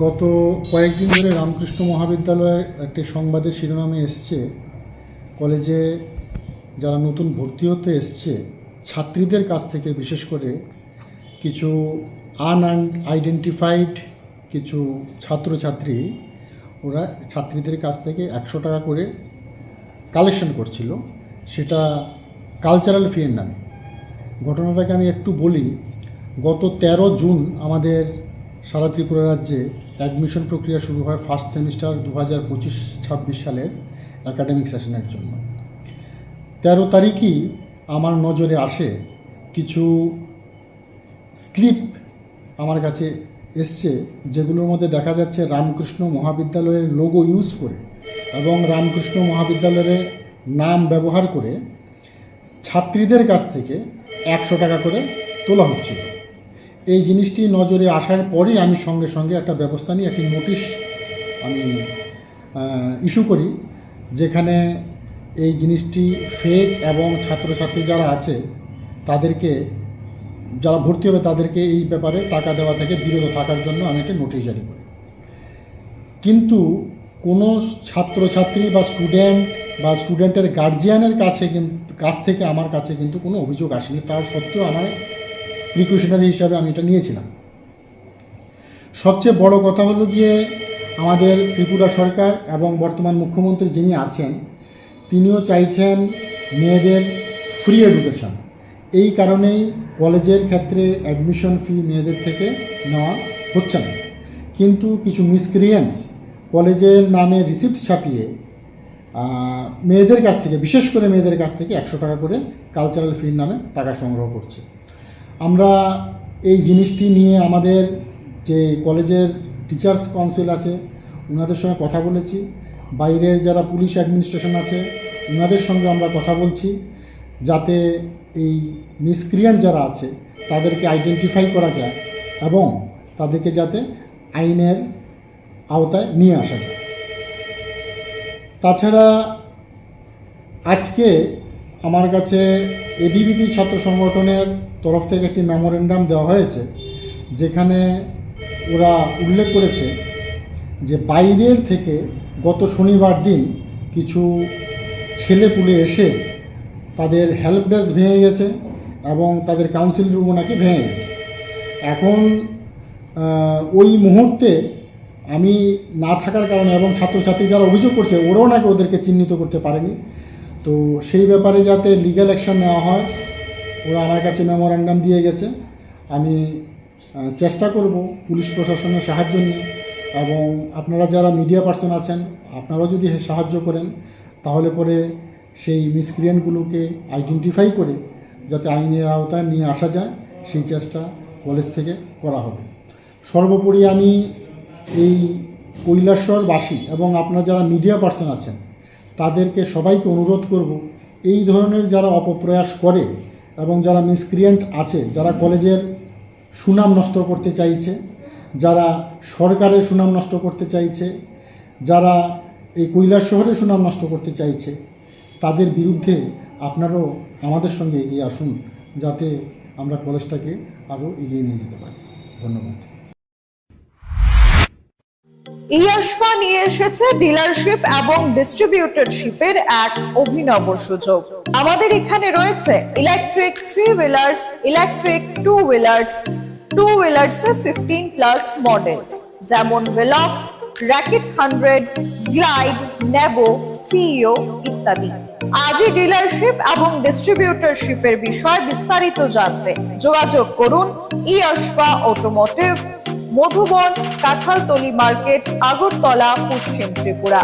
গত কয়েকদিন ধরে রামকৃষ্ণ মহাবিদ্যালয়ে একটি সংবাদের শিরোনামে এসছে, কলেজে যারা নতুন ভর্তি হতে এসছে ছাত্রীদের কাছ থেকে বিশেষ করে কিছু আনআইডেন্টিফাইড কিছু ছাত্রছাত্রী ওরা ছাত্রীদের কাছ থেকে 100 টাকা করে কালেকশন করছিল, সেটা কালচারাল ফিয়ের নামে। ঘটনাটাকে আমি একটু বলি। গত 13 জুন আমাদের সারা ত্রিপুরা রাজ্যে অ্যাডমিশন প্রক্রিয়া শুরু হয় ফার্স্ট সেমিস্টার 2025-26 সালের একাডেমিক সেশনের জন্য। 13 তারিখই আমার নজরে আসে কিছু স্লিপ আমার কাছে এসছে, যেগুলোর মধ্যে দেখা যাচ্ছে রামকৃষ্ণ মহাবিদ্যালয়ের লোগো ইউজ করে এবং রামকৃষ্ণ মহাবিদ্যালয়ের নাম ব্যবহার করে ছাত্রীদের কাছ থেকে 100 টাকা করে তোলা হচ্ছিল। এই জিনিসটি নজরে আসার পরেই আমি সঙ্গে সঙ্গে একটা ব্যবস্থা নিয়ে একটি নোটিশ আমি ইস্যু করি, যেখানে এই জিনিসটি ফেক এবং ছাত্রছাত্রী যারা আছে তাদেরকে, যারা ভর্তি হবে তাদেরকে এই ব্যাপারে টাকা দেওয়া থেকে বিরত থাকার জন্য আমি একটা নোটিশ জারি করি। কিন্তু কোনো ছাত্রছাত্রী বা স্টুডেন্টের গার্জিয়ানের কাছ থেকে আমার কাছে কিন্তু কোনো অভিযোগ আসেনি। তার সত্ত্বেও আমার প্রিকশনারি হিসাবে আমি এটা নিয়েছিলাম। সবচেয়ে বড় কথা হলো গিয়ে আমাদের ত্রিপুরা সরকার এবং বর্তমান মুখ্যমন্ত্রী যিনি আছেন তিনিও চাইছেন মেয়েদের ফ্রি এডুকেশন। এই কারণেই কলেজের ক্ষেত্রে অ্যাডমিশন ফি মেয়েদের থেকে নেওয়া হচ্ছে না। কিন্তু কিছু মিসক্রিয়েন্টস কলেজের নামে রিসিপ্ট ছাপিয়ে মেয়েদের কাছ থেকে, বিশেষ করে মেয়েদের কাছ থেকে 100 টাকা করে কালচারাল ফির নামে টাকা সংগ্রহ করছে। আমরা এই জিনিসটি নিয়ে আমাদের যে কলেজের টিচার্স কাউন্সিল আছে ওনাদের সঙ্গে কথা বলেছি, বাইরের যারা পুলিশ অ্যাডমিনিস্ট্রেশন আছে ওনাদের সঙ্গে আমরা কথা বলছি, যাতে এই মিসক্রিয়েন্ট যারা আছে তাদেরকে আইডেন্টিফাই করা যায় এবং তাদেরকে যাতে আইনের আওতায় নিয়ে আসা যায়। তাছাড়া আজকে আমার কাছে এবিভিপি ছাত্র সংগঠনের তরফ থেকে একটি মেমোরেন্ডাম দেওয়া হয়েছে, যেখানে ওরা উল্লেখ করেছে যে বাইরের থেকে গত শনিবার দিন কিছু ছেলেপুলে এসে তাদের হেল্প ডেস্ক ভেঙে গেছে এবং তাদের কাউন্সিল রুমও নাকি ভেঙে গেছে। এখন ওই মুহূর্তে আমি না থাকার কারণে এবং ছাত্রছাত্রী যারা অভিযোগ করছে ওরাও নাকি ওদেরকে চিহ্নিত করতে পারেনি। তো সেই ব্যাপারে যাতে লিগ্যাল অ্যাকশন নেওয়া হয় ওরা আমার কাছে মেমোরেন্ডাম দিয়ে গেছে। আমি চেষ্টা করব পুলিশ প্রশাসনের সাহায্য নিয়ে, এবং আপনারা যারা মিডিয়া পার্সন আছেন আপনারাও যদি সাহায্য করেন তাহলে পরে সেই মিসক্রিয়েন্টগুলোকে আইডেন্টিফাই করে যাতে আইনের আওতায় নিয়ে আসা যায় সেই চেষ্টা কলেজ থেকে করা হবে। সর্বোপরি আমি এই কৈলাসহরবাসী এবং আপনারা যারা মিডিয়া পার্সন আছেন তাদেরকে সবাইকে অনুরোধ করব, এই ধরনের যারা অপপ্রয়াস করে এবং যারা মিসক্রিয়েন্ট আছে, যারা কলেজের সুনাম নষ্ট করতে চাইছে, যারা সরকারের সুনাম নষ্ট করতে চাইছে, যারা এই কৈলাসহরের সুনাম নষ্ট করতে চাইছে, তাদের বিরুদ্ধে আপনারাও আমাদের সঙ্গে এগিয়ে আসুন, যাতে আমরা কলেজটাকে আরও এগিয়ে নিয়ে যেতে পারি। ধন্যবাদ। ইয়াশফা নিয়ে এসেছে ডিলারশিপ এবং ডিস্ট্রিবিউটরশিপের এক অভিনব সুযোগ। আমাদের এখানে রয়েছে ইলেকট্রিক 3 হুইলার্স, ইলেকট্রিক 2 হুইলার্স, 2 হুইলার্সে 15+ মডেলস যেমন ভেলক্স, র্যাকেট 100, গ্লাইড, নেবো, সিইও ইত্যাদি। আজই ডিলারশিপ এবং ডিস্ট্রিবিউটরশিপের বিষয়ে বিস্তারিত জানতে যোগাযোগ করুন ইয়াশফা অটোমোটিভ, মধুবন, কাঁঠালতলি মার্কেট, আগরতলা, পশ্চিম ত্রিপুরা,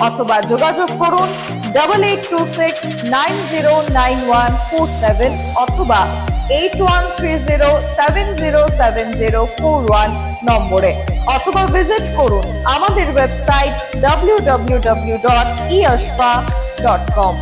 অথবা যোগাযোগ করুন 8826909147 অথবা 8130707041 নম্বরে, অথবা ভিজিট করুন আমাদের ওয়েবসাইট www.eyashfa.com।